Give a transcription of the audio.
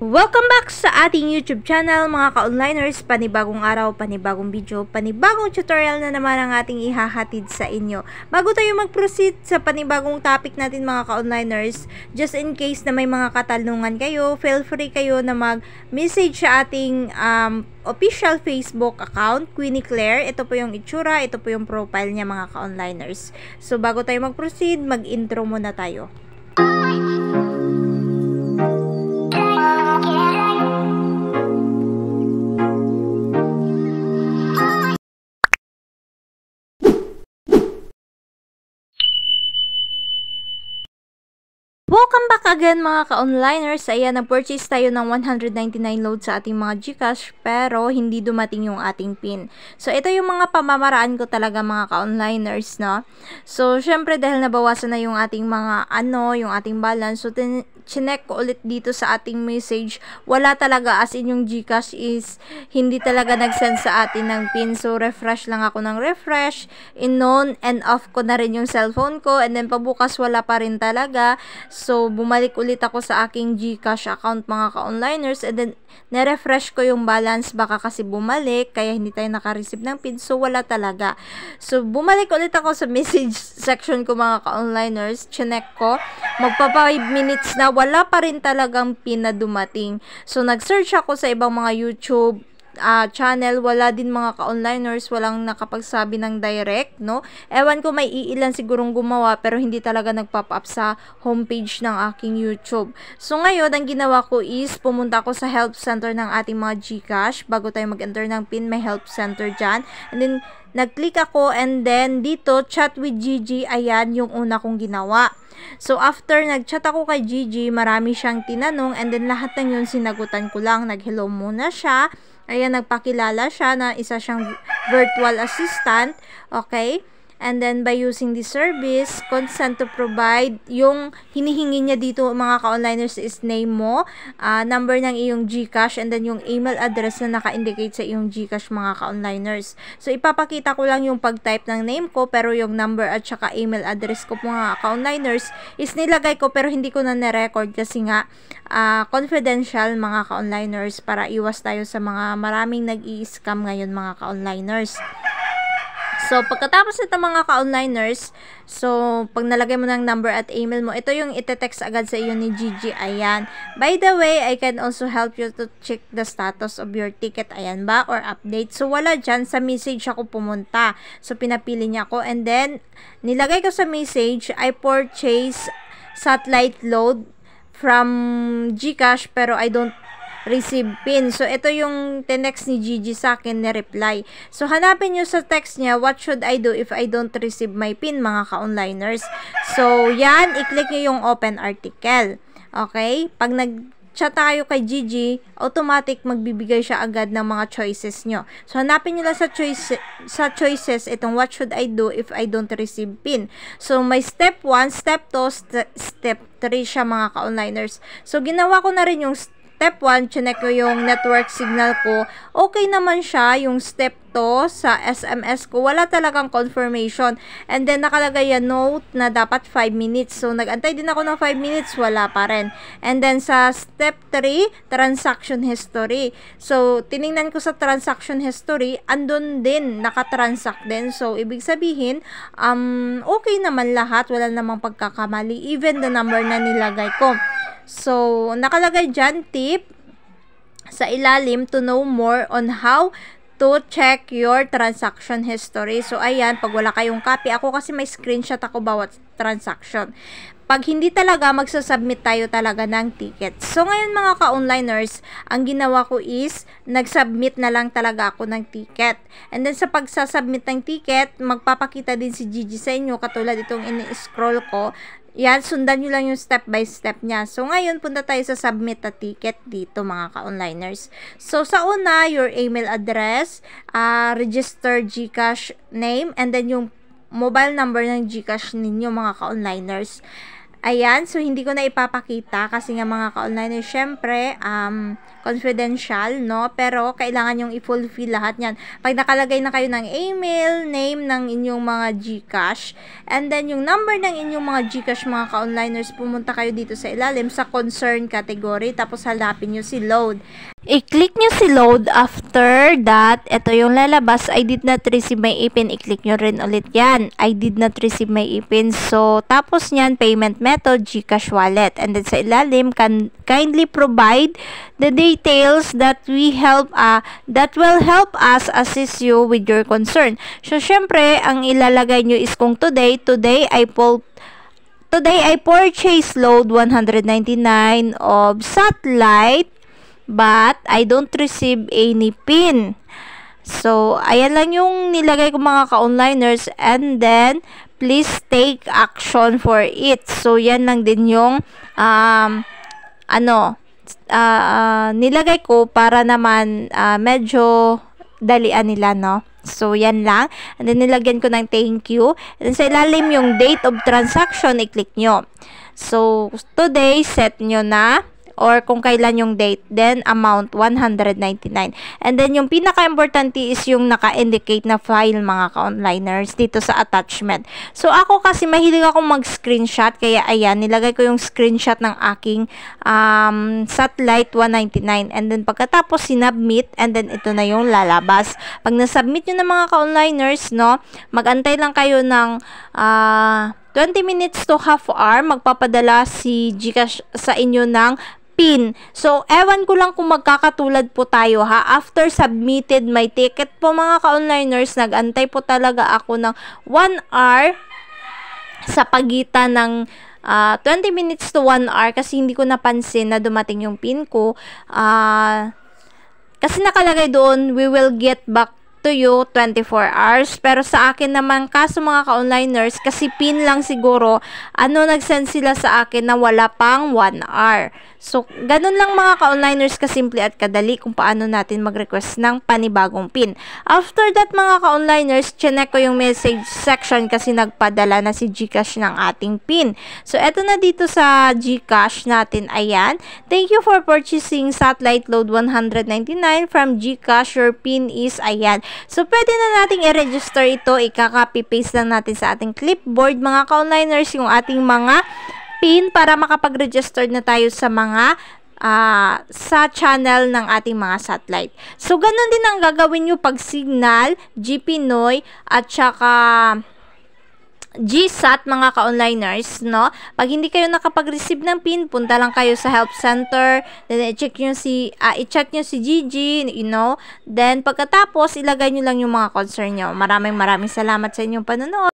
Welcome back sa ating YouTube channel mga ka-onliners. Panibagong araw, panibagong video, panibagong tutorial na naman ang ating ihahatid sa inyo. Bago tayo mag-proceed sa panibagong topic natin mga ka-onliners, just in case na may mga katanungan kayo, feel free kayo na mag-message sa ating official Facebook account, Queenie Claire. Ito po yung itsura, ito po yung profile niya mga ka-onliners. So bago tayo mag-proceed, mag-intro muna tayo. Welcome back again mga ka-onliners. Ayan, nag-purchase tayo ng 199 load sa ating mga GCash pero hindi dumating yung ating PIN. So, ito yung mga pamamaraan ko talaga mga ka-onliners, no? So, syempre dahil nabawasan na yung ating mga yung ating balance, so chinek ko ulit dito sa ating message. Wala talaga, as in yung GCash is hindi talaga nag-send sa atin ng PIN. So, refresh lang ako ng refresh. In-on and off ko na rin yung cellphone ko and then pabukas wala pa rin talaga. So, bumalik ulit ako sa aking GCash account mga ka-onliners and then na-refresh ko yung balance baka kasi bumalik kaya hindi tayo naka-receive ng PIN. So, wala talaga. So, bumalik ulit ako sa message section ko mga ka-onliners. Chinek ko. Magpa 5 minutes na wala pa rin talagang PIN na dumating. So, nag-search ako sa ibang mga YouTube channel, wala din mga ka-onliners, walang nakapagsabi ng direct, no? Ewan ko, may iilan sigurong gumawa pero hindi talaga nag-pop up sa homepage ng aking YouTube. So ngayon, ang ginawa ko is pumunta ako sa help center ng ating mga GCash. Bago tayo mag-enter ng PIN, may help center dyan. And then, nag-click ako and then dito, chat with Gigi, ayan yung una kong ginawa. So, after nag-chat ako kay Gigi, marami siyang tinanong and then lahat ng yun sinagutan ko lang. Nag-hello muna siya. Ayan, nagpakilala siya na isa siyang virtual assistant. Okay? And then, by using the service, consent to provide, yung hinihingi niya dito mga ka-onliners is name mo, number ng iyong GCash, and then yung email address na naka-indicate sa iyong GCash mga ka-onliners. So, ipapakita ko lang yung pag-type ng name ko, pero yung number at saka email address ko mga ka-onliners is nilagay ko, pero hindi ko na na-record kasi nga, confidential mga ka-onliners para iwas tayo sa mga maraming nag-i-scam ngayon mga ka-onliners. So, pagkatapos nito mga ka-onliners, so, pag nalagay mo ng number at email mo, ito yung ite-text agad sa iyo ni Gigi. Ayan. By the way, I can also help you to check the status of your ticket. Ayan ba? Or update. So, wala dyan. Sa message ako pumunta. So, pinapili niya ako. And then, nilagay ko sa message, I purchase satellite load from GCash pero I don't receive PIN. So, ito yung text ni Gigi sa akin, ni-reply. So, hanapin nyo sa text niya, what should I do if I don't receive my PIN, mga ka-onliners? So, yan, i-click nyo yung open article. Okay? Pag nag-chat tayo kay Gigi, automatic magbibigay siya agad ng mga choices nyo. So, hanapin nyo lang sa choices, itong what should I do if I don't receive PIN. So, may step 1, step 2, step 3 siya, mga ka-onliners. So, ginawa ko na rin yung Step 1, chinek ko yung network signal ko. Okay naman siya. Yung step 2 sa SMS ko, wala talagang confirmation. And then, nakalagay yan note na dapat 5 minutes. So, nag-antay din ako ng 5 minutes, wala pa rin. And then, sa step 3, transaction history. So, tiningnan ko sa transaction history, andun din, nakatransact din. So, ibig sabihin, okay naman lahat. Wala namang pagkakamali. Even the number na nilagay ko. So, nakalagay dyan, tip sa ilalim to know more on how to check your transaction history. So, ayan, pag wala kayong copy, ako kasi may screenshot ako bawat transaction. Pag hindi talaga, magsasubmit tayo talaga ng ticket. So, ngayon mga ka-onliners, ang ginawa ko is, nag-submit na lang talaga ako ng ticket. And then, sa pagsasubmit ng ticket, magpapakita din si Gigi sa inyo, katulad itong ini-scroll ko. Yan, sundan nyo lang yung step by step niya. So, ngayon, punta tayo sa submit a ticket dito, mga ka-onliners. So, sa una, your email address, register GCash name, and then yung mobile number ng GCash ninyo, mga ka-onliners. Ayan, so hindi ko na ipapakita kasi nga mga ka-online syempre, confidential, no? Pero kailangan yung i-fulfill lahat yan. Pag nakalagay na kayo ng email, name ng inyong mga GCash, and then yung number ng inyong mga GCash, mga ka-onliners, pumunta kayo dito sa ilalim sa concern category, tapos hanapin nyo si load. I-click nyo si load. After that, ito yung lalabas, I did not receive my e-pin. I-click nyo rin ulit yan. I did not receive my e-pin. So, tapos nyan, payment method, GCash wallet. And then sa ilalim, kindly provide the details that will help us assist you with your concern. So, syempre, ang ilalagay nyo is kung today I purchase load 199 of satellite, but I don't receive any PIN. So, ayan lang yung nilagay ko mga ka-onliners, and then please take action for it. So, yan lang din yung nilagay ko para naman medyo dalian nila, no? So, yan lang. And then, nilagyan ko ng thank you. And then, sa ilalim yung date of transaction, i-click nyo. So, today, set nyo na, or kung kailan yung date, then amount 199. And then yung pinaka-importante is yung naka-indicate na file, mga ka-onliners, dito sa attachment. So ako kasi mahilig akong mag-screenshot, kaya ayan, nilagay ko yung screenshot ng aking satellite 199. And then pagkatapos sinubmit, and then ito na yung lalabas. Pag nasubmit nyo ng mga ka-onliners, no, mag-antay lang kayo ng 20 minutes to half hour, magpapadala si GCash sa inyo ng PIN. So, ewan ko lang kung magkakatulad po tayo, ha. After submitted my ticket po, mga ka-onliners, nag-antay po talaga ako ng 1 hour sa pagitan ng 20 minutes to 1 hour kasi hindi ko napansin na dumating yung PIN ko. Kasi nakalagay doon, we will get back to you 24 hours. Pero sa akin naman, kaso mga ka-onliners, kasi PIN lang siguro, nag-send sila sa akin na wala pang 1 hour. So, ganun lang mga ka-onliners, kasimple at kadali kung paano natin mag-request ng panibagong PIN. After that mga ka-onliners, chinek ko yung message section kasi nagpadala na si GCash ng ating PIN. So, eto na dito sa GCash natin, ayan. Thank you for purchasing satellite load 199 from GCash. Your PIN is, ayan. So, pwede na nating i-register ito. Ika-copy-paste lang natin sa ating clipboard, mga ka-onliners, yung ating mga PIN para makapag-register na tayo sa mga sa channel ng ating mga satellite. So, ganun din ang gagawin nyo pag Signal, GPinoy, at saka GSAT, mga ka-onliners, no? Pag hindi kayo nakapag-receive ng PIN, punta lang kayo sa help center, then i-check nyo si Gigi, you know, then pagkatapos, ilagay nyo lang yung mga concern nyo. Maraming salamat sa inyong panonood.